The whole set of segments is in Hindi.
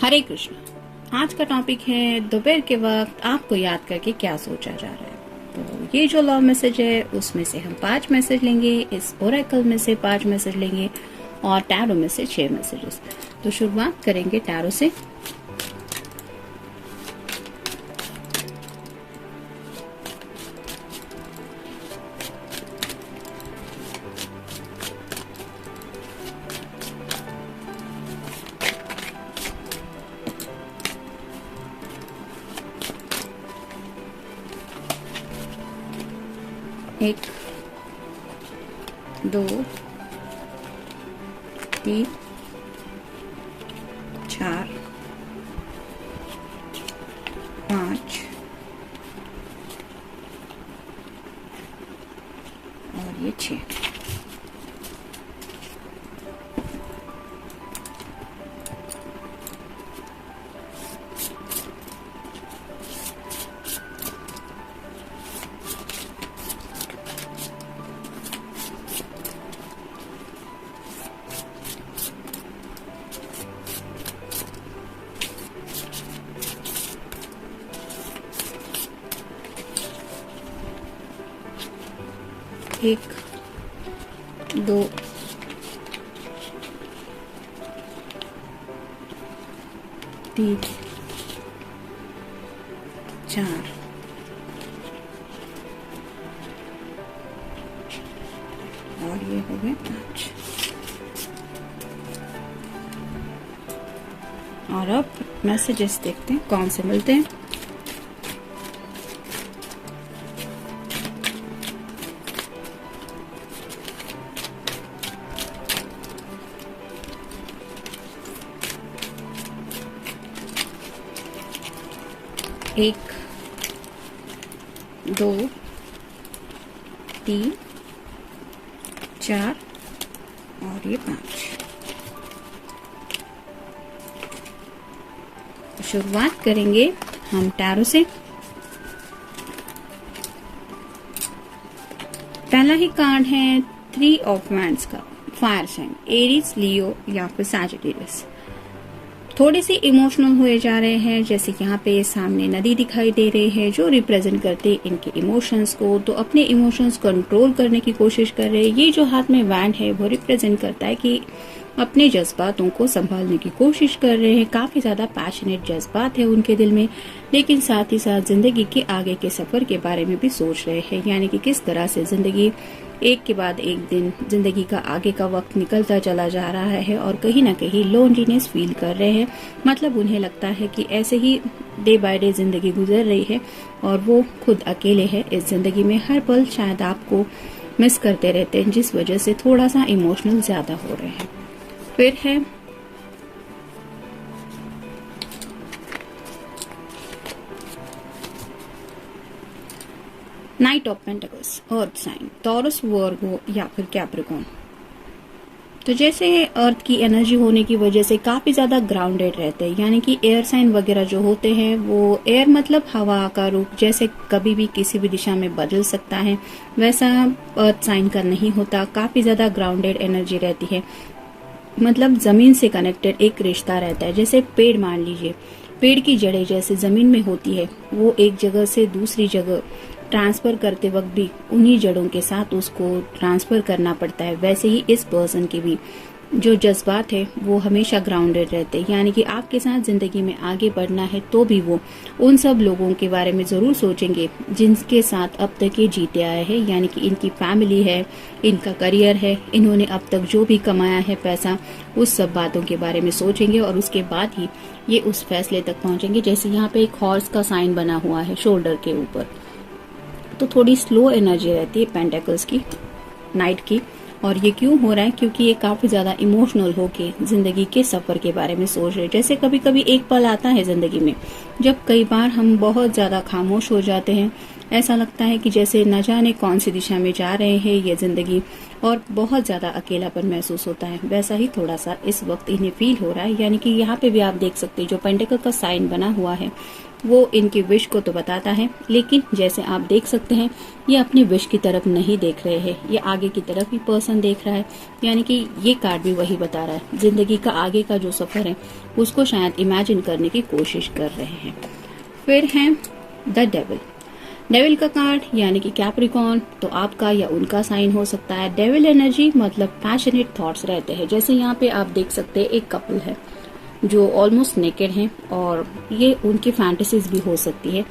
हरे कृष्ण। आज का टॉपिक है दोपहर के वक्त आपको याद करके क्या सोचा जा रहा है। तो ये जो लव मैसेज है उसमें से हम 5 मैसेज लेंगे, इस ओरेकल में से 5 मैसेज लेंगे और टैरो में से 6 मैसेजेस। तो शुरुआत करेंगे टैरो से। एक, 2, 3, 4, 5 और ये 6। एक, 2, 3, 4 और ये हो गए 5। और अब मैसेजेस देखते हैं कौन से मिलते हैं। एक, 2, 3, 4 और ये 5। शुरुआत करेंगे हम टैरो से। पहला ही कार्ड है 3 ऑफ वैंड्स का, फायर साइन, एरीज, लियो या फिर सैजिटेरियस। थोड़े से इमोशनल हुए जा रहे हैं, जैसे यहाँ पे सामने नदी दिखाई दे रही है जो रिप्रेजेंट करते हैं इनके इमोशंस को। तो अपने इमोशंस कंट्रोल करने की कोशिश कर रहे हैं। ये जो हाथ में वैंड है वो रिप्रेजेंट करता है कि अपने जज्बातों को संभालने की कोशिश कर रहे हैं। काफी ज्यादा पैशनेट जज्बात है उनके दिल में, लेकिन साथ ही साथ जिंदगी के आगे के सफर के बारे में भी सोच रहे हैं, यानी कि किस तरह से जिंदगी एक के बाद एक दिन जिंदगी का आगे का वक्त निकलता चला जा रहा है और कहीं ना कहीं लोनलीनेस फील कर रहे हैं। मतलब उन्हें लगता है कि ऐसे ही डे बाय डे जिंदगी गुजर रही है और वो खुद अकेले है इस जिंदगी में। हर पल शायद आपको मिस करते रहते हैं, जिस वजह से थोड़ा सा इमोशनल ज्यादा हो रहे हैं। फिर है Knight of Pentacles, earth sign, Taurus, Virgo या फिर कैप्रिकॉर्न। तो जैसे अर्थ की एनर्जी होने की वजह से काफी ज्यादा ग्राउंडेड रहते हैं, यानी कि एयर साइन वगैरह जो होते हैं वो एयर मतलब हवा का रूप, जैसे कभी भी किसी भी दिशा में बदल सकता है, वैसा अर्थ साइन का नहीं होता। काफी ज्यादा ग्राउंडेड एनर्जी रहती है, मतलब जमीन से कनेक्टेड एक रिश्ता रहता है। जैसे पेड़ मान लीजिए, पेड़ की जड़ें जैसे जमीन में होती है, वो एक जगह से दूसरी जगह ट्रांसफर करते वक्त भी उन्हीं जड़ों के साथ उसको ट्रांसफर करना पड़ता है। वैसे ही इस पर्सन की भी जो जज्बात है वो हमेशा ग्राउंडेड रहते हैं, यानी कि आपके साथ जिंदगी में आगे बढ़ना है तो भी वो उन सब लोगों के बारे में जरूर सोचेंगे जिनके साथ अब तक ये जीते आए हैं, यानी कि इनकी फैमिली है, इनका करियर है, इन्होंने अब तक जो भी कमाया है पैसा, उस सब बातों के बारे में सोचेंगे और उसके बाद ही ये उस फैसले तक पहुंचेंगे। जैसे यहाँ पे एक हॉर्स का साइन बना हुआ है शोल्डर के ऊपर, तो थोड़ी स्लो एनर्जी रहती है पेंटेकल्स की, नाइट की। और ये क्यों हो रहा है? क्योंकि ये काफी ज्यादा इमोशनल होके जिंदगी के सफर के बारे में सोच रहे। जैसे कभी कभी एक पल आता है जिंदगी में जब कई बार हम बहुत ज्यादा खामोश हो जाते हैं, ऐसा लगता है कि जैसे न जाने कौन सी दिशा में जा रहे हैं ये जिंदगी, और बहुत ज्यादा अकेलापन महसूस होता है। वैसा ही थोड़ा सा इस वक्त इन्हें फील हो रहा है, यानी कि यहाँ पे भी आप देख सकते हैं जो पेंटिकल का साइन बना हुआ है वो इनकी विश को तो बताता है, लेकिन जैसे आप देख सकते हैं ये अपनी विश की तरफ नहीं देख रहे हैं, ये आगे की तरफ ही पर्सन देख रहा है। यानी कि ये कार्ड भी वही बता रहा है, जिंदगी का आगे का जो सफर है उसको शायद इमेजिन करने की कोशिश कर रहे हैं। फिर है द डेविल। डेविल का कार्ड यानी कि कैप्रिकॉर्न, तो आपका या उनका साइन हो सकता है। डेविल एनर्जी मतलब पैशनेट थॉट्स रहते हैं। जैसे यहाँ पे आप देख सकते हैं एक कपल है जो ऑलमोस्ट नेकेड हैं और ये उनकी फैंटेसीज भी हो सकती है।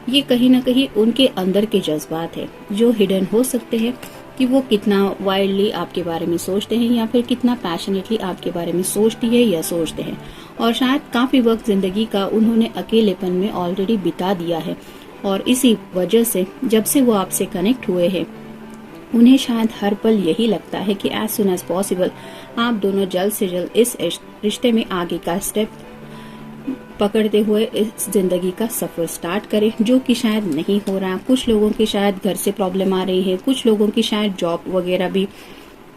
ये कहीं ना कहीं उनके अंदर के जज्बात है जो हिडन हो सकते हैं कि वो कितना वाइल्डली आपके बारे में सोचते हैं या फिर कितना पैशनेटली आपके बारे में सोचती है या सोचते हैं। और शायद काफी वक्त जिंदगी का उन्होंने अकेलेपन में ऑलरेडी बिता दिया है और इसी वजह से जब से वो आपसे कनेक्ट हुए हैं उन्हें शायद हर पल यही लगता है कि एज सुन एज पॉसिबल आप दोनों जल्द से जल्द इस रिश्ते में आगे का स्टेप पकड़ते हुए इस जिंदगी का सफर स्टार्ट करें, जो कि शायद नहीं हो रहा। कुछ लोगों की शायद घर से प्रॉब्लम आ रही है, कुछ लोगों की शायद जॉब वगैरह भी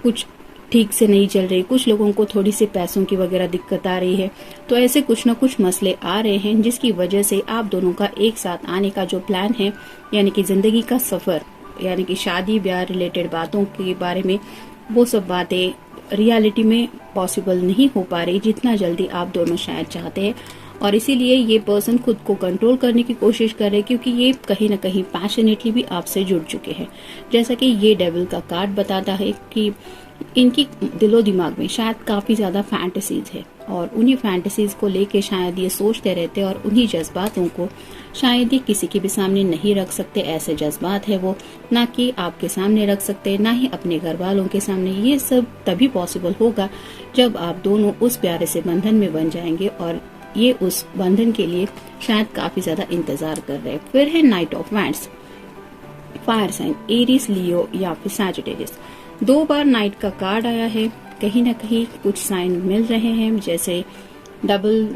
कुछ ठीक से नहीं चल रही, कुछ लोगों को थोड़ी सी पैसों की वगैरह दिक्कत आ रही है। तो ऐसे कुछ न कुछ मसले आ रहे हैं जिसकी वजह से आप दोनों का एक साथ आने का जो प्लान है यानी कि जिंदगी का सफर यानी कि शादी ब्याह रिलेटेड बातों के बारे में, वो सब बातें रियलिटी में पॉसिबल नहीं हो पा रही जितना जल्दी आप दोनों शायद चाहते हैं। और इसीलिए ये पर्सन खुद को कंट्रोल करने की कोशिश कर रहे हैं क्योंकि ये कहीं ना कहीं पैशनेटली भी आपसे जुड़ चुके हैं। जैसा कि ये डेविल का कार्ड बताता है कि इनकी दिलो दिमाग में शायद काफी ज्यादा फैंटेसीज है और उन्हीं फैंटेसीज को लेके शायद ये सोचते रहते हैं और उन्हीं जज्बातों को शायद ये किसी के भी सामने नहीं रख सकते। ऐसे जज्बात है वो ना कि आपके सामने रख सकते ना ही अपने घर वालों के सामने। ये सब तभी पॉसिबल होगा जब आप दोनों उस प्यारे से बंधन में बन जाएंगे और ये उस बंधन के लिए शायद काफी ज्यादा इंतजार कर रहे हैं। फिर है Knight of Wands. Fire sign Aries, Leo या फिर सैजिटेरियस। 2 बार नाइट का कार्ड आया है। कहीं ना कहीं कुछ साइन मिल रहे हैं, जैसे डबल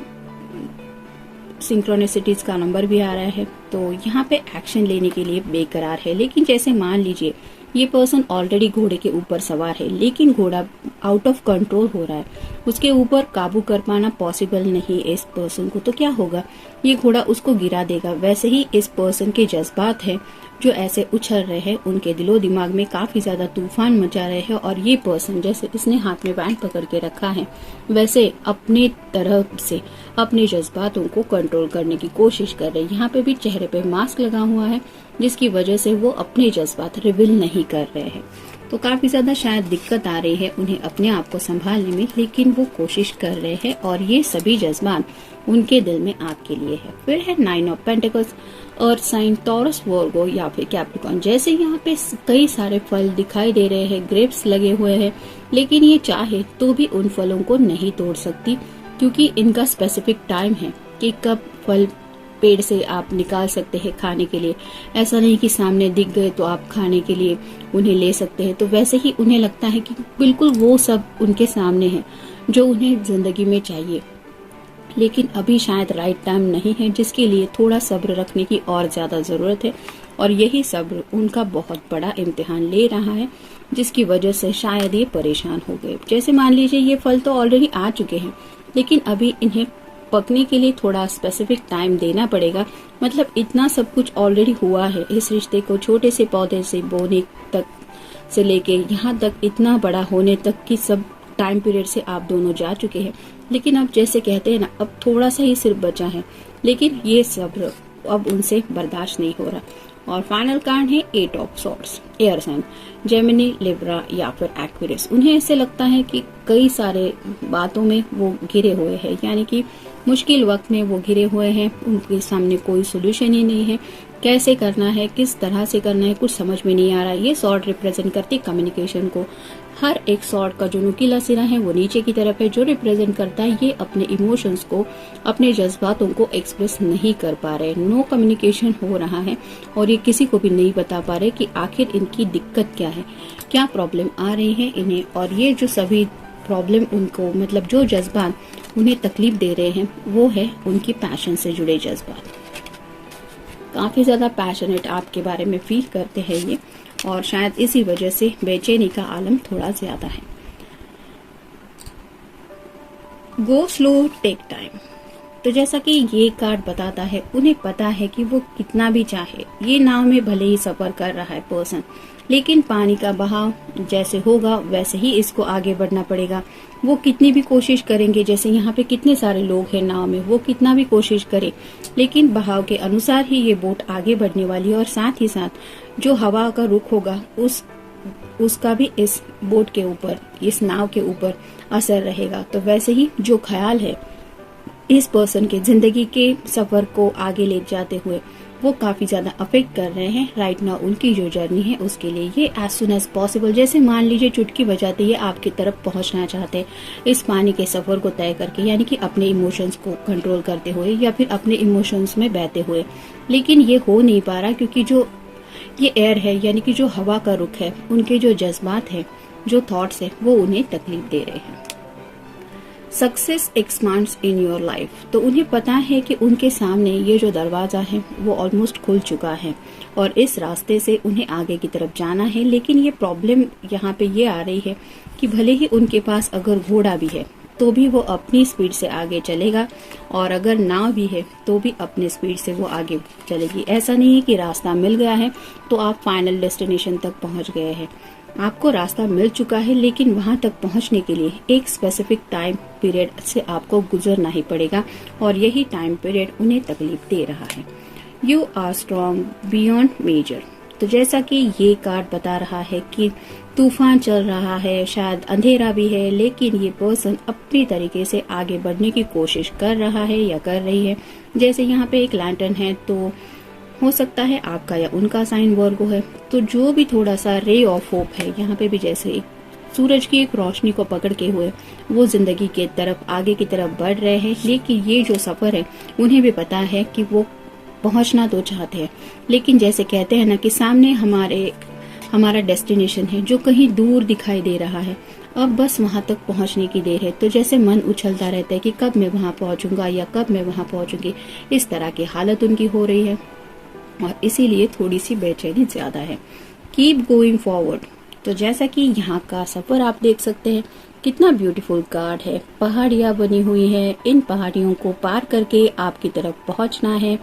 सिंक्रोनिसिटीज का नंबर भी आ रहा है। तो यहाँ पे एक्शन लेने के लिए बेकरार है। लेकिन जैसे मान लीजिए ये पर्सन ऑलरेडी घोड़े के ऊपर सवार है लेकिन घोड़ा आउट ऑफ कंट्रोल हो रहा है, उसके ऊपर काबू कर पाना पॉसिबल नहीं इस पर्सन को, तो क्या होगा, ये घोड़ा उसको गिरा देगा। वैसे ही इस पर्सन के जज्बात है जो ऐसे उछल रहे हैं, उनके दिलो दिमाग में काफी ज्यादा तूफान मचा रहे हैं। और ये पर्सन जैसे इसने हाथ में बैंड पकड़ के रखा है वैसे अपने तरफ से अपने जज्बातों को कंट्रोल करने की कोशिश कर रहे हैं। यहाँ पे भी चेहरे पे मास्क लगा हुआ है जिसकी वजह से वो अपने जज्बात रिवील नहीं कर रहे हैं। तो काफी ज्यादा शायद दिक्कत आ रही है उन्हें अपने आप को संभालने में, लेकिन वो कोशिश कर रहे हैं और ये सभी जज्बात उनके दिल में आपके लिए है। फिर है 9 of Pentacles, earth sign, Taurus, Virgo या फिर कैप्रिकॉर्न। जैसे यहाँ पे कई सारे फल दिखाई दे रहे हैं, ग्रेप्स लगे हुए हैं, लेकिन ये चाहे तो भी उन फलों को नहीं तोड़ सकती क्योंकि इनका स्पेसिफिक टाइम है कि कब फल पेड़ से आप निकाल सकते हैं खाने के लिए। ऐसा नहीं कि सामने दिख गए तो आप खाने के लिए उन्हें ले सकते हैं। तो वैसे ही उन्हें लगता है कि बिल्कुल वो सब उनके सामने है जो उन्हें जिंदगी में चाहिए, लेकिन अभी शायद राइट टाइम नहीं है, जिसके लिए थोड़ा सब्र रखने की और ज्यादा जरूरत है। और यही सब्र उनका बहुत बड़ा इम्तिहान ले रहा है जिसकी वजह से शायद ये परेशान हो गए। जैसे मान लीजिए ये फल तो ऑलरेडी आ चुके हैं लेकिन अभी इन्हें पकने के लिए थोड़ा स्पेसिफिक टाइम देना पड़ेगा। मतलब इतना सब कुछ ऑलरेडी हुआ है इस रिश्ते को छोटे से पौधे से बोने तक से लेके यहाँ तक इतना बड़ा होने तक की सब टाइम पीरियड से आप दोनों जा चुके हैं। लेकिन अब जैसे कहते हैं ना, अब थोड़ा सा ही सिर्फ बचा है, लेकिन ये सब्र अब उनसे बर्दाश्त नहीं हो रहा। और फाइनल कार्ड है 8 of swords, air sign, Gemini, Libra या फिर एक्वेरियस। उन्हें ऐसे लगता है कि कई सारे बातों में वो घिरे हुए हैं, यानी कि मुश्किल वक्त में वो घिरे हुए हैं, उनके सामने कोई सोल्यूशन ही नहीं है। कैसे करना है, किस तरह से करना है, कुछ समझ में नहीं आ रहा। ये सॉर्ड रिप्रेजेंट करती कम्युनिकेशन को। हर एक सॉर्ड का जो नुकीला सिरा है वो नीचे की तरफ है, जो रिप्रेजेंट करता है ये अपने इमोशंस को, अपने जज्बातों को एक्सप्रेस नहीं कर पा रहे। नो कम्युनिकेशन हो रहा है और ये किसी को भी नहीं बता पा रहे कि आखिर इनकी दिक्कत क्या है, क्या प्रॉब्लम आ रही है इन्हें। और ये जो सभी प्रॉब्लम उनको, मतलब जो जज्बात उन्हें तकलीफ दे रहे हैं वो है उनकी पैशन से जुड़े जज्बात। काफी ज्यादा पैशनेट आपके बारे में फील करते हैं ये, और शायद इसी वजह से बेचैनी का आलम थोड़ा ज्यादा है। Go slow, take time. तो जैसा कि ये कार्ड बताता है, उन्हें पता है कि वो कितना भी चाहे, ये नाव में भले ही सफर कर रहा है पर्सन, लेकिन पानी का बहाव जैसे होगा वैसे ही इसको आगे बढ़ना पड़ेगा। वो कितनी भी कोशिश करेंगे, जैसे यहाँ पे कितने सारे लोग हैं नाव में, वो कितना भी कोशिश करे, लेकिन बहाव के अनुसार ही ये बोट आगे बढ़ने वाली है। और साथ ही साथ जो हवा का रुख होगा उसका भी इस बोट के ऊपर, इस नाव के ऊपर असर रहेगा। तो वैसे ही जो ख्याल है इस पर्सन के जिंदगी के सफर को आगे ले जाते हुए वो काफी ज्यादा अफेक्ट कर रहे हैं राइट नाउ। उनकी जो जर्नी है उसके लिए ये एज सुन एज पॉसिबल, जैसे मान लीजिए चुटकी बजाते ही आपकी तरफ पहुंचना चाहते हैं इस पानी के सफर को तय करके, यानी कि अपने इमोशंस को कंट्रोल करते हुए या फिर अपने इमोशंस में बहते हुए, लेकिन ये हो नहीं पा रहा क्योंकि जो ये एयर है यानी कि जो हवा का रुख है, उनके जो जज्बात है, जो थॉट्स है, वो उन्हें तकलीफ दे रहे हैं। Success expands in your life, तो उन्हें पता है कि उनके सामने ये जो दरवाजा है वो ऑलमोस्ट खुल चुका है और इस रास्ते से उन्हें आगे की तरफ जाना है। लेकिन ये प्रॉब्लम यहाँ पे ये आ रही है कि भले ही उनके पास अगर घोड़ा भी है तो भी वो अपनी स्पीड से आगे चलेगा, और अगर नाव भी है तो भी अपनी स्पीड से वो आगे चलेगी। ऐसा नहीं है कि रास्ता मिल गया है तो आप फाइनल डेस्टिनेशन तक पहुंच गए हैं। आपको रास्ता मिल चुका है, लेकिन वहां तक पहुंचने के लिए एक स्पेसिफिक टाइम पीरियड से आपको गुजरना ही पड़ेगा, और यही टाइम पीरियड उन्हें तकलीफ दे रहा है। You are strong beyond measure, तो जैसा कि ये कार्ड बता रहा है कि तूफान चल रहा है, शायद अंधेरा भी है, लेकिन ये पर्सन अपनी तरीके से आगे बढ़ने की कोशिश कर रहा है या कर रही है। जैसे यहाँ पे एक लैंटर्न है, तो हो सकता है आपका या उनका साइन वर्गो है, तो जो भी थोड़ा सा रे ऑफ होप है यहाँ पे भी, जैसे एक सूरज की एक रोशनी को पकड़ के हुए वो जिंदगी के तरफ आगे की तरफ बढ़ रहे हैं। लेकिन ये जो सफर है उन्हें भी पता है कि वो पहुंचना तो चाहते हैं, लेकिन जैसे कहते हैं ना कि सामने हमारा डेस्टिनेशन है जो कहीं दूर दिखाई दे रहा है, अब बस वहां तक पहुंचने की देर है। तो जैसे मन उछलता रहता है कि कब मैं वहां पहुंचूंगा या कब मैं वहां पहुंचूंगी, इस तरह की हालत उनकी हो रही है और इसीलिए थोड़ी सी बेचैनी ज्यादा है। कीप गोइंग फॉरवर्ड, तो जैसा कि यहाँ का सफर आप देख सकते हैं, कितना ब्यूटीफुल कार्ड है। पहाड़ियां बनी हुई है, इन पहाड़ियों को पार करके आपकी तरफ पहुंचना है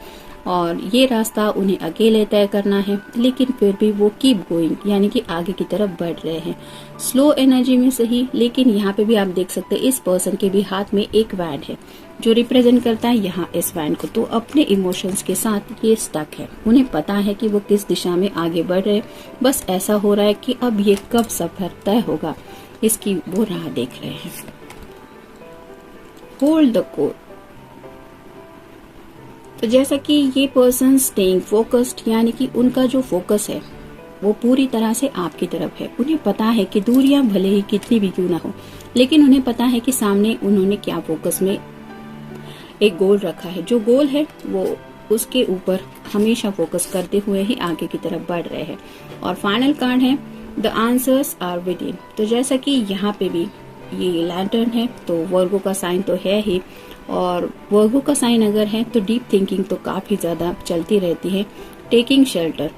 और ये रास्ता उन्हें अकेले तय करना है, लेकिन फिर भी वो कीप गोइंग यानी कि आगे की तरफ बढ़ रहे हैं, स्लो एनर्जी में सही। लेकिन यहाँ पे भी आप देख सकते हैं इस पर्सन के भी हाथ में एक वैंड है जो रिप्रेजेंट करता है यहाँ इस वैंड को। तो अपने इमोशंस के साथ ये स्टक है, उन्हें पता है कि वो किस दिशा में आगे बढ़ रहे, बस ऐसा हो रहा है कि अब ये कब सफर तय होगा इसकी वो राह देख रहे हैं। होल्ड द कोर्स, तो जैसा कि ये पर्सन स्टेइंग फोकस्ड यानी कि उनका जो फोकस है वो पूरी तरह से आपकी तरफ है। उन्हें पता है कि दूरियां भले ही कितनी भी क्यों ना हो, लेकिन उन्हें पता है कि सामने उन्होंने क्या फोकस में एक गोल रखा है। जो गोल है वो उसके ऊपर हमेशा फोकस करते हुए ही आगे की तरफ बढ़ रहे हैं। और फाइनल कार्ड है the answers are within, तो जैसा कि यहाँ पे भी ये लैंटर्न है, तो वर्गो का साइन तो है ही, और वर्गो का साइन अगर है तो डीप थिंकिंग तो काफी ज्यादा चलती रहती है। टेकिंग शेल्टर,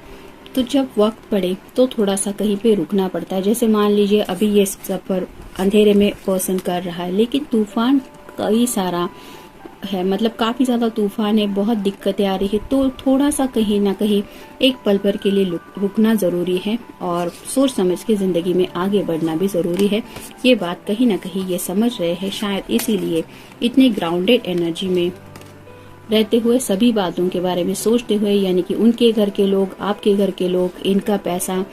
तो जब वक्त पड़े तो थोड़ा सा कहीं पे रुकना पड़ता है। जैसे मान लीजिए अभी ये सफर अंधेरे में पर्सन कर रहा है, लेकिन तूफान कई सारा है, मतलब काफी ज्यादा तूफान है, बहुत दिक्कतें आ रही है, तो थोड़ा सा कहीं ना कहीं एक पल भर के लिए रुकना जरूरी है और सोच समझ के जिंदगी में आगे बढ़ना भी जरूरी है। ये बात कहीं ना कहीं ये समझ रहे हैं, शायद इसीलिए इतनी ग्राउंडेड एनर्जी में रहते हुए, सभी बातों के बारे में सोचते हुए, यानी कि उनके घर के लोग, आपके घर के लोग, इनका पैसा,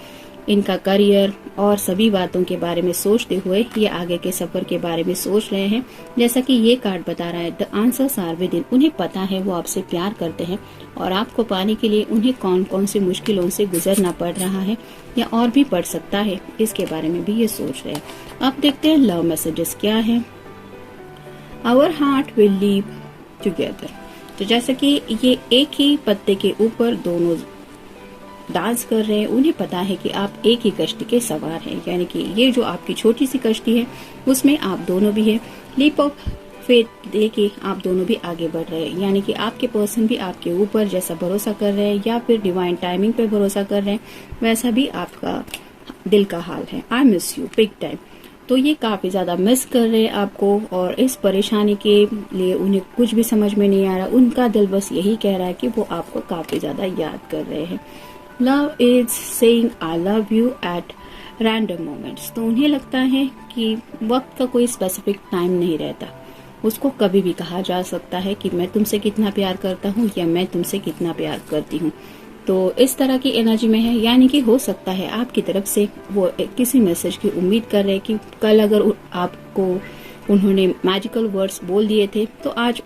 इनका करियर और सभी बातों के बारे में सोचते हुए ये आगे के सफर के बारे में सोच रहे हैं। जैसा कि ये कार्ड बता रहा है the answers are within, उन्हें पता है वो आपसे प्यार करते हैं और आपको पाने के लिए उन्हें कौन कौन सी मुश्किलों से गुजरना पड़ रहा है या और भी पड़ सकता है, इसके बारे में भी ये सोच रहे हैं। अब देखते हैं लव मैसेजेस क्या है। Our heart will live together, तो जैसे कि ये एक ही पत्ते के ऊपर दोनों डांस कर रहे हैं, उन्हें पता है कि आप एक ही कश्ती के सवार हैं, यानी कि ये जो आपकी छोटी सी कश्ती है उसमें आप दोनों भी हैं। लीप ऑफ फेथ लेके आप दोनों भी आगे बढ़ रहे हैं, यानी कि आपके पर्सन भी आपके ऊपर जैसा भरोसा कर रहे हैं या फिर डिवाइन टाइमिंग पे भरोसा कर रहे हैं, वैसा भी आपका दिल का हाल है। I miss you big time, तो ये काफी ज्यादा मिस कर रहे हैं आपको, और इस परेशानी के लिए उन्हें कुछ भी समझ में नहीं आ रहा। उनका दिल बस यही कह रहा है कि वो आपको काफी ज्यादा याद कर रहे हैं। Love is saying I love you at random moments. तो उन्हें लगता है कि वक्त का कोई स्पेसिफिक टाइम नहीं रहता, उसको कभी भी कहा जा सकता है कि मैं तुमसे कितना प्यार करता हूँ या मैं तुमसे कितना प्यार करती हूँ। तो इस तरह की एनर्जी में है, यानी कि हो सकता है आपकी तरफ से वो किसी मैसेज की उम्मीद कर रहे हैं कि कल अगर आपको उन्होंने मैजिकल वर्ड्स बोल दिए थे तो आज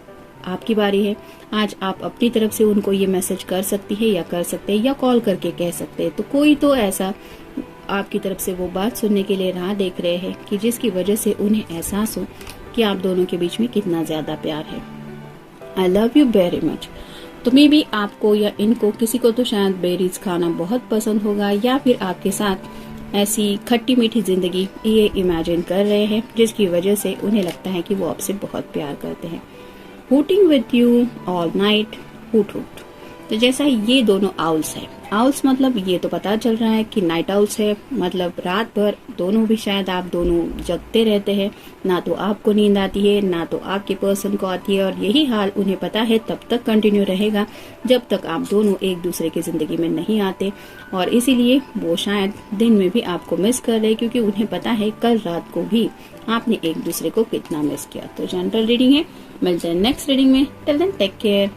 आपकी बारी है। आज आप अपनी तरफ से उनको ये मैसेज कर सकती है या कर सकते हैं या कॉल करके कह सकते हैं। तो कोई तो ऐसा आपकी तरफ से वो बात सुनने के लिए राह देख रहे हैं कि जिसकी वजह से उन्हें एहसास हो कि आप दोनों के बीच में कितना ज्यादा प्यार है। I love you very much. तो मे बी आपको या इनको, किसी को तो शायद बेरीज खाना बहुत पसंद होगा, या फिर आपके साथ ऐसी खट्टी मीठी जिंदगी ये इमेजिन कर रहे हैं जिसकी वजह से उन्हें लगता है कि वो आपसे बहुत प्यार करते हैं। Hooting with you all night, hoot hoot. तो जैसा ये दोनों आउल्स है, आउल्स मतलब ये तो पता चल रहा है कि नाइट आउल्स है, मतलब रात भर दोनों भी शायद आप दोनों जगते रहते हैं, ना तो आपको नींद आती है ना तो आपके पर्सन को आती है, और यही हाल उन्हें पता है तब तक कंटिन्यू रहेगा जब तक आप दोनों एक दूसरे की जिंदगी में नहीं आते। और इसीलिए वो शायद दिन में भी आपको मिस कर रहे, क्योंकि उन्हें पता है कल रात को भी आपने एक दूसरे को कितना मिस किया। तो जनरल रीडिंग है, मिलते हैं नेक्स्ट रीडिंग में। Till then take care.